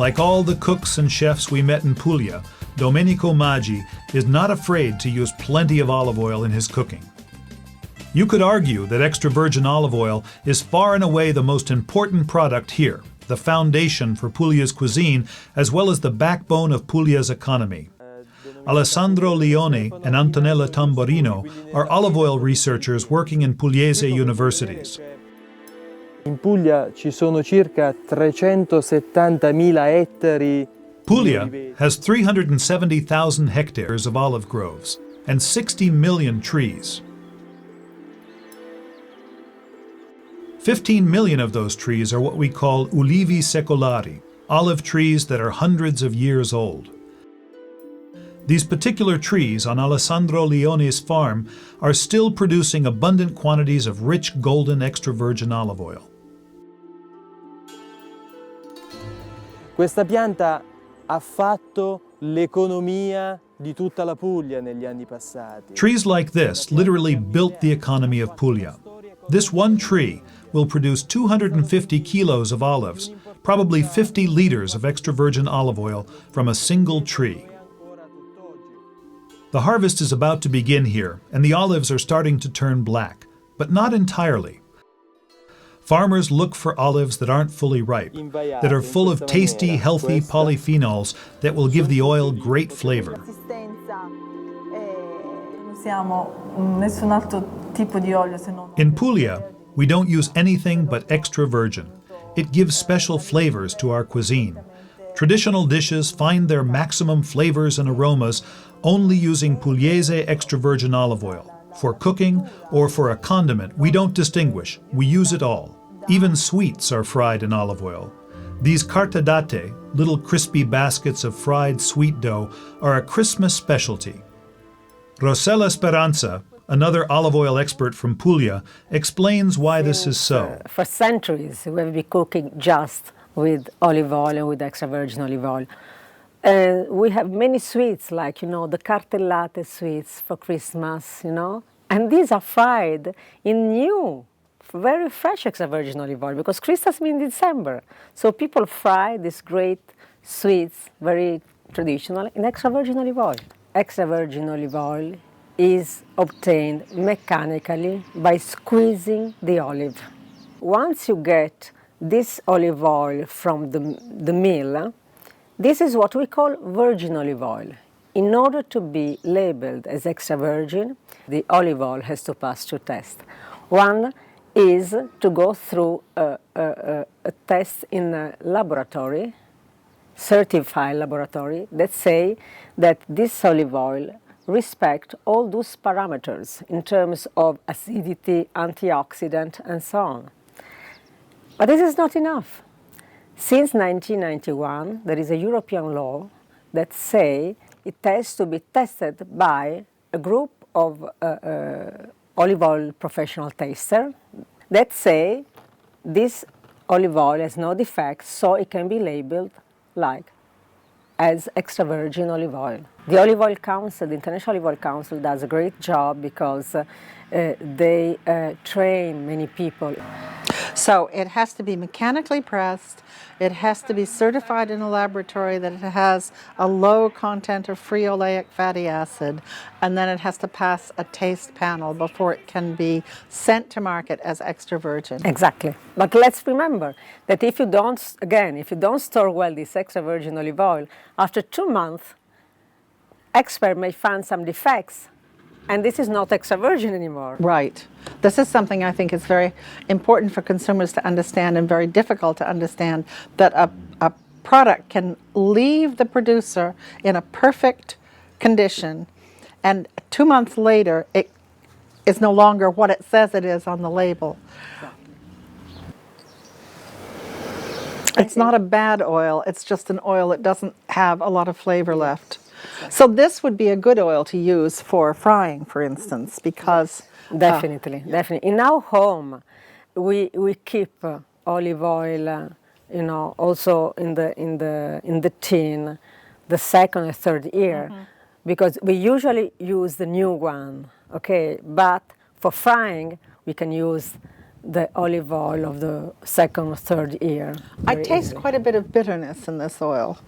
Like all the cooks and chefs we met in Puglia, Domenico Maggi is not afraid to use plenty of olive oil in his cooking. You could argue that extra virgin olive oil is far and away the most important product here, the foundation for Puglia's cuisine, as well as the backbone of Puglia's economy. Alessandro Leone and Antonella Tamborino are olive oil researchers working in Pugliese universities. In Puglia ci sono circa 370.000 ettari. Puglia has 370,000 hectares of olive groves and 60 million trees. 15 million of those trees are what we call ulivi secolari, olive trees that are hundreds of years old. These particular trees on Alessandro Leone's farm are still producing abundant quantities of rich golden extra virgin olive oil. Questa pianta ha fatto l'economia di tutta la Puglia negli anni passati. Trees like this literally built the economy of Puglia. This one tree will produce 250 kilos of olives, probably 50 liters of extra virgin olive oil from a single tree. The harvest is about to begin here, and the olives are starting to turn black, but not entirely. Farmers look for olives that aren't fully ripe, that are full of tasty, healthy polyphenols that will give the oil great flavor. In Puglia, we don't use anything but extra virgin. It gives special flavors to our cuisine. Traditional dishes find their maximum flavors and aromas only using Pugliese extra virgin olive oil. For cooking or for a condiment, we don't distinguish. We use it all. Even sweets are fried in olive oil. These cartadate, little crispy baskets of fried sweet dough, are a Christmas specialty. Rossella Speranza, another olive oil expert from Puglia, explains why this is so. For centuries, we have been cooking just with olive oil and with extra virgin olive oil. We have many sweets, like, the cartellate sweets for Christmas, and these are fried in new, very fresh extra virgin olive oil, because Christmas means December. So people fry these great sweets, very traditional, in extra virgin olive oil. Extra virgin olive oil is obtained mechanically by squeezing the olive. Once you get this olive oil from the mill, this is what we call virgin olive oil. In order to be labeled as extra virgin, the olive oil has to pass two tests. One is to go through a test in a laboratory, certified laboratory, that say that this olive oil respects all those parameters in terms of acidity, antioxidant, and so on. But this is not enough. Since 1991, there is a European law that say it has to be tested by a group of olive oil professional testers that say this olive oil has no defects, so it can be labeled like as extra virgin olive oil. The Olive Oil Council, the International Olive Oil Council, does a great job because they train many people. So it has to be mechanically pressed, it has to be certified in a laboratory that it has a low content of free oleic fatty acid, and then it has to pass a taste panel before it can be sent to market as extra virgin. Exactly. But let's remember that if you don't store well this extra virgin olive oil, after 2 months, experts may find some defects, and this is not extra virgin anymore. Right. This is something I think is very important for consumers to understand and very difficult to understand, that a product can leave the producer in a perfect condition, and 2 months later it is no longer what it says it is on the label. It's not a bad oil, it's just an oil that doesn't have a lot of flavor left. So this would be a good oil to use for frying, for instance, because... Definitely. In our home, we keep olive oil, also in the tin, the second or third year, because we usually use the new one, okay? But for frying, we can use the olive oil of the second or third year. I very taste easily. quite a bit of bitterness in this oil.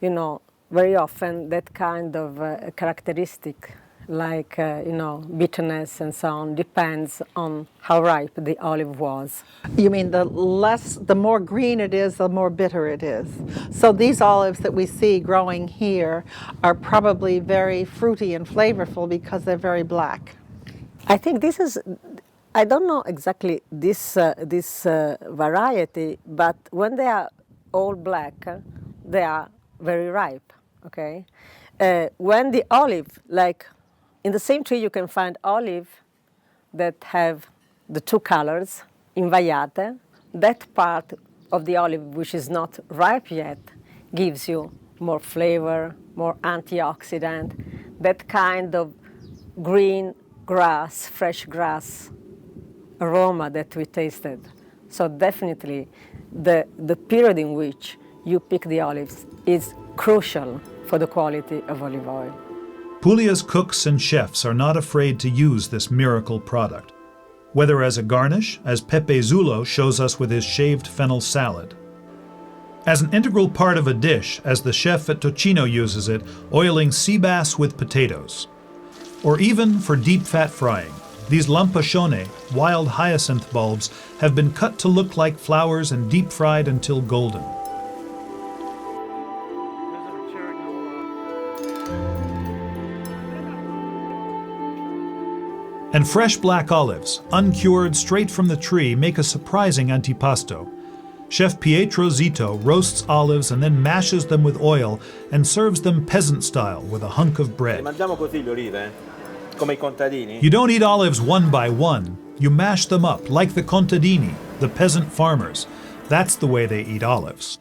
You know, very often that kind of characteristic, like, bitterness and so on, depends on how ripe the olive was. You mean the more green it is, the more bitter it is. So these olives that we see growing here are probably very fruity and flavorful because they're very black. I think this is, I don't know exactly this variety, but when they are all black, they are very ripe, okay? When the olive, like in the same tree you can find olive that have the two colors, invaiate, that part of the olive which is not ripe yet gives you more flavor, more antioxidant, that kind of green grass, fresh grass aroma that we tasted. So definitely the period in which you pick the olives is crucial for the quality of olive oil. Puglia's cooks and chefs are not afraid to use this miracle product, whether as a garnish, as Pepe Zullo shows us with his shaved fennel salad, as an integral part of a dish, as the chef at Tocino uses it, oiling sea bass with potatoes, or even for deep fat frying. These lampascione, wild hyacinth bulbs, have been cut to look like flowers and deep fried until golden. And fresh black olives, uncured straight from the tree, make a surprising antipasto. Chef Pietro Zito roasts olives and then mashes them with oil and serves them peasant style with a hunk of bread. Mangiamo così le olive, come I contadini. You don't eat olives one by one. You mash them up like the contadini, the peasant farmers. That's the way they eat olives.